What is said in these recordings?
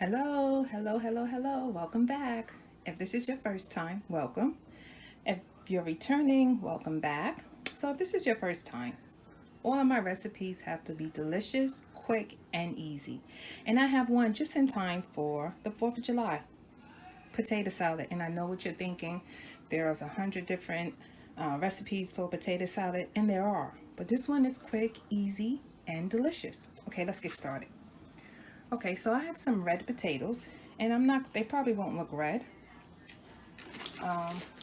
Hello, hello, hello, hello. Welcome back. If this is your first time, welcome. If you're returning, welcome back. So, if this is your first time, all of my recipes have to be delicious, quick, and easy. And I have one just in time for the 4th of July potato salad. And I know what you're thinking. There's 100 different recipes for potato salad, and there are. But this one is quick, easy, and delicious. Okay, let's get started. Okay, so I have some red potatoes, and they probably won't look red.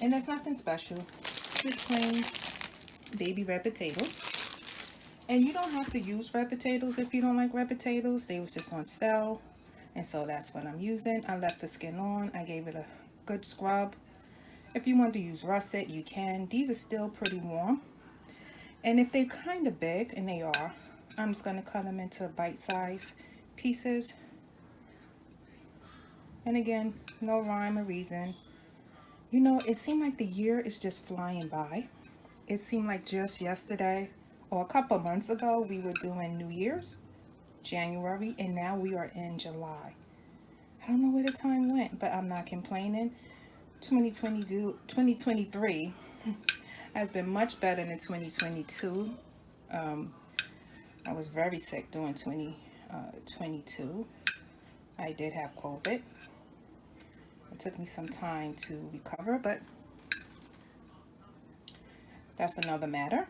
And there's nothing special, just plain baby red potatoes. And you don't have to use red potatoes if you don't like red potatoes. They was just on sale, and so that's what I'm using. I left the skin on. I gave it a good scrub. If you want to use russet, you can. These are still pretty warm. And if they're kind of big, and they are, I'm just going to cut them into bite-sized pieces. And again, no rhyme or reason. You know, it seemed like the year is just flying by. It seemed like just yesterday or a couple of months ago we were doing New Year's, January, and now we are in July. I don't know where the time went, but I'm not complaining. 2023 has been much better than 2022. I was very sick during 2022. I did have COVID. It took me some time to recover, but that's another matter.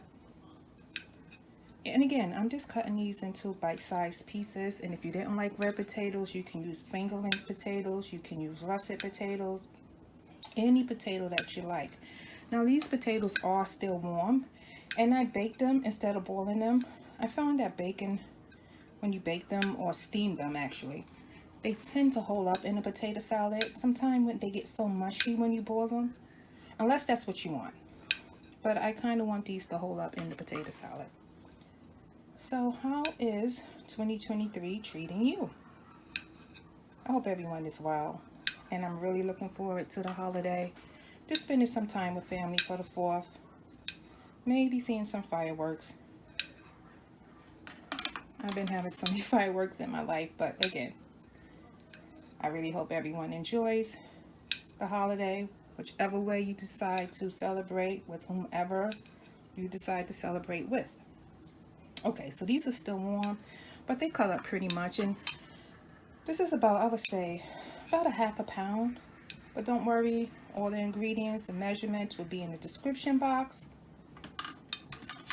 And again, I'm just cutting these into bite-sized pieces. And if you didn't like red potatoes, you can use finger-length potatoes. You can use russet potatoes. Any potato that you like. Now, these potatoes are still warm. And I baked them instead of boiling them. I found that bacon, when you bake them or steam them actually, they tend to hold up in a potato salad. Sometimes when they get so mushy when you boil them, unless that's what you want. But I kind of want these to hold up in the potato salad. So how is 2023 treating you? I hope everyone is well. And I'm really looking forward to the holiday. Just spending some time with family for the 4th. Maybe seeing some fireworks. I've been having so many fireworks in my life, but again, I really hope everyone enjoys the holiday, whichever way you decide to celebrate with whomever you decide to celebrate with. Okay, so these are still warm, but they cut up pretty much. And this is about, I would say, about a half a pound. But don't worry, all the ingredients and measurements will be in the description box.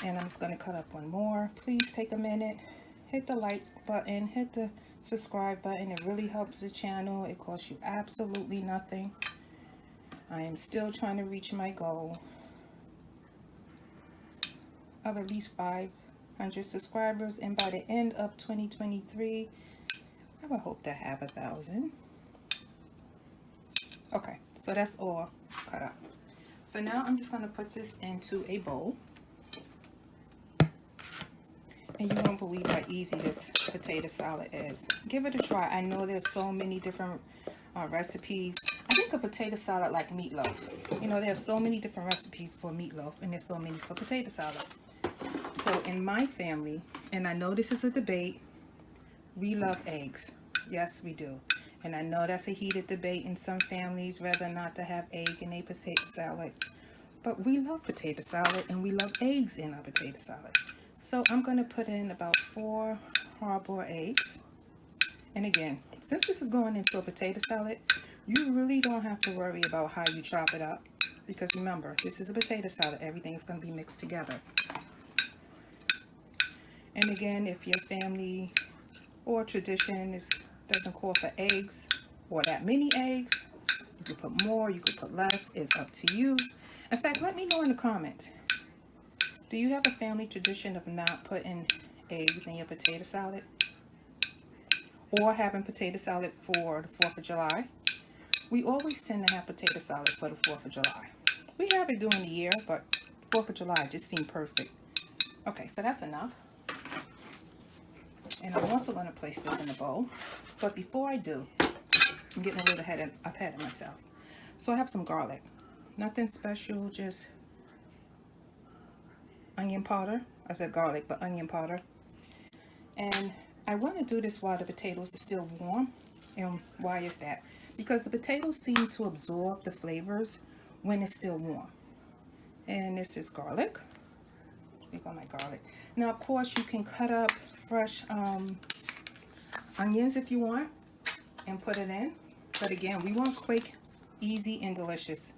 And I'm just going to cut up one more. Please take a minute, hit the like button, hit the subscribe button. It really helps the channel. It costs you absolutely nothing. I am still trying to reach my goal of at least 500 subscribers, and by the end of 2023 I would hope to have 1,000. Okay, so that's all cut up. So now I'm just going to put this into a bowl. And you won't believe how easy this potato salad is. Give it a try. I know there's so many different recipes. I think a potato salad like meatloaf. You know, there's so many different recipes for meatloaf, and there's so many for potato salad. So in my family, and I know this is a debate, we love eggs. Yes, we do. And I know that's a heated debate in some families, whether or not to have egg in a potato salad. But we love potato salad, and we love eggs in our potato salad. So I'm going to put in about 4 hard-boiled eggs. And again, since this is going into a potato salad, you really don't have to worry about how you chop it up. Because remember, this is a potato salad. Everything's going to be mixed together. And again, if your family or tradition doesn't call for eggs or that many eggs, you could put more, you could put less. It's up to you. In fact, let me know in the comments. Do you have a family tradition of not putting eggs in your potato salad? Or having potato salad for the 4th of July? We always tend to have potato salad for the 4th of July. We have it during the year, but 4th of July just seemed perfect. Okay, so that's enough. And I'm also going to place this in a bowl. But before I do, I'm getting a little ahead of myself. So I have some garlic. Nothing special, just onion powder. I said garlic, but onion powder. And I want to do this while the potatoes are still warm. And why is that? Because the potatoes seem to absorb the flavors when it's still warm. And this is garlic. Here go my garlic. Now, of course, you can cut up fresh onions if you want and put it in. But again, we want quick, easy, and delicious.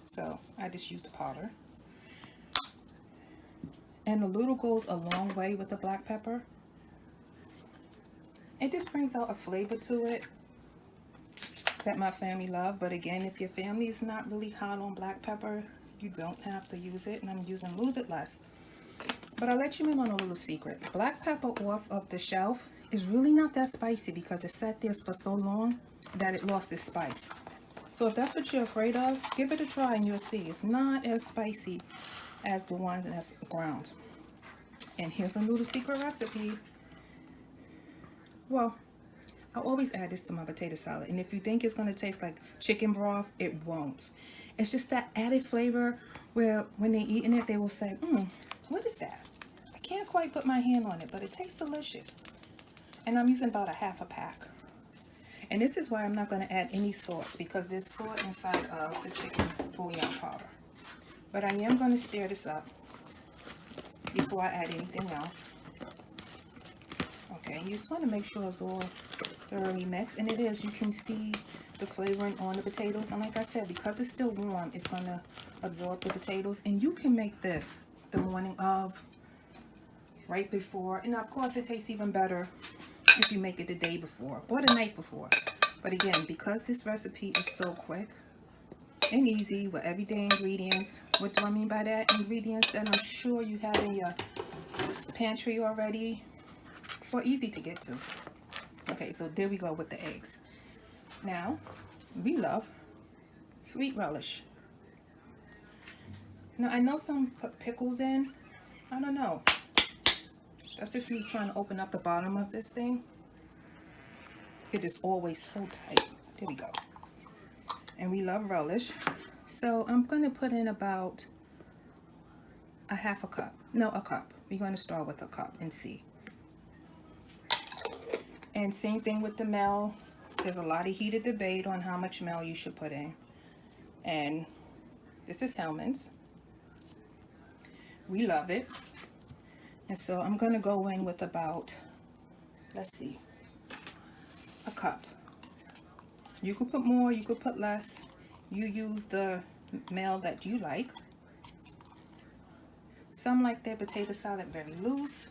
So I just used the powder. And a little goes a long way with the black pepper. It just brings out a flavor to it that my family love. But again, if your family is not really hot on black pepper, you don't have to use it. And I'm using a little bit less. But I'll let you in on a little secret. Black pepper off of the shelf is really not that spicy because it sat there for so long that it lost its spice. So if that's what you're afraid of, give it a try and you'll see. It's not as spicy as the ones that's ground. And here's a little secret recipe. Well, I always add this to my potato salad. And if you think it's going to taste like chicken broth, it won't. It's just that added flavor where when they're eating it, they will say, what is that? I can't quite put my hand on it, but it tastes delicious. And I'm using about a half a pack. And this is why I'm not going to add any salt, because there's salt inside of the chicken bouillon powder. But I am going to stir this up before I add anything else. Okay, you just want to make sure it's all thoroughly mixed. And it is. You can see the flavoring on the potatoes. And like I said, because it's still warm, it's going to absorb the potatoes. And you can make this the morning of, right before. And of course, it tastes even better if you make it the day before or the night before. But again, because this recipe is so quick and easy with everyday ingredients. What do I mean by that? Ingredients that I'm sure you have in your pantry already, or easy to get to. Okay, so there we go with the eggs. Now, we love sweet relish. Now, I know some put pickles in. I don't know. That's just me trying to open up the bottom of this thing. It is always so tight. There we go. And we love relish. So I'm going to put in about a half a cup. No, a cup. We're going to start with a cup and see. And same thing with the Mayo. There's a lot of heated debate on how much Mayo you should put in. And this is Hellsmans. We love it. And so I'm going to go in with about, let's see, a cup. You could put more, you could put less. You use the Mayo that you like. Some like their potato salad very loose.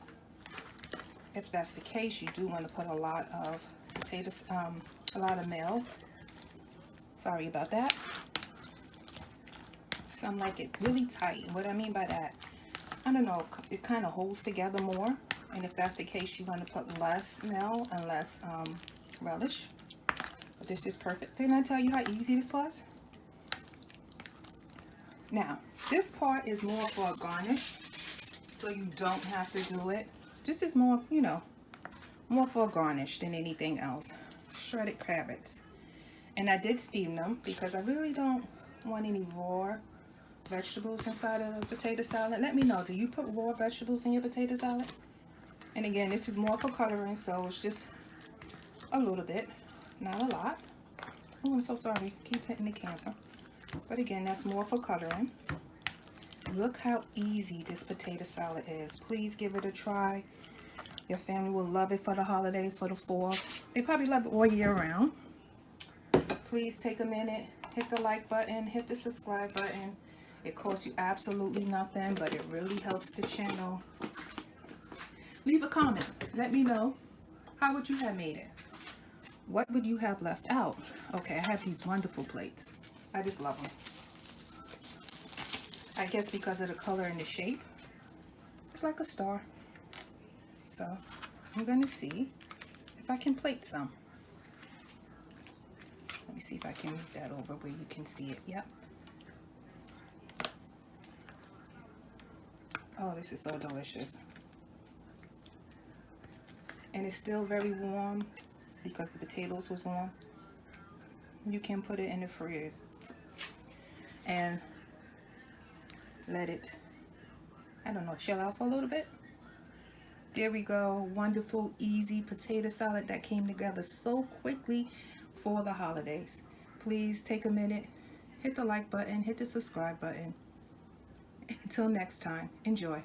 If that's the case, you do want to put a lot of potatoes, a lot of Mayo. Sorry about that. Some like it really tight. What I mean by that, I don't know, it kind of holds together more. And if that's the case, you want to put less Mayo and less relish. But this is perfect. Didn't I tell you how easy this was? Now, this part is more for a garnish, so you don't have to do it. This is more, you know, more for a garnish than anything else. Shredded carrots. And I did steam them because I really don't want any raw vegetables inside of the potato salad. Let me know, do you put raw vegetables in your potato salad? And again, this is more for coloring, so it's just a little bit, not a lot. Oh, I'm so sorry. Keep hitting the camera. But again, that's more for coloring. Look how easy this potato salad is. Please give it a try. Your family will love it for the holiday, for the 4th. They probably love it all year round. Please take a minute, hit the like button, hit the subscribe button. It costs you absolutely nothing, but it really helps the channel. Leave a comment. Let me know, how would you have made it? What would you have left out? Okay, I have these wonderful plates. I just love them. I guess because of the color and the shape. It's like a star. So I'm going to see if I can plate some. Let me see if I can move that over where you can see it. Yep. Oh, this is so delicious. And it's still very warm because the potatoes was warm. You can put it in the fridge and let it, I don't know, chill out for a little bit. There we go. Wonderful, easy potato salad that came together so quickly for the holidays. Please take a minute, hit the like button, hit the subscribe button. Until next time, enjoy.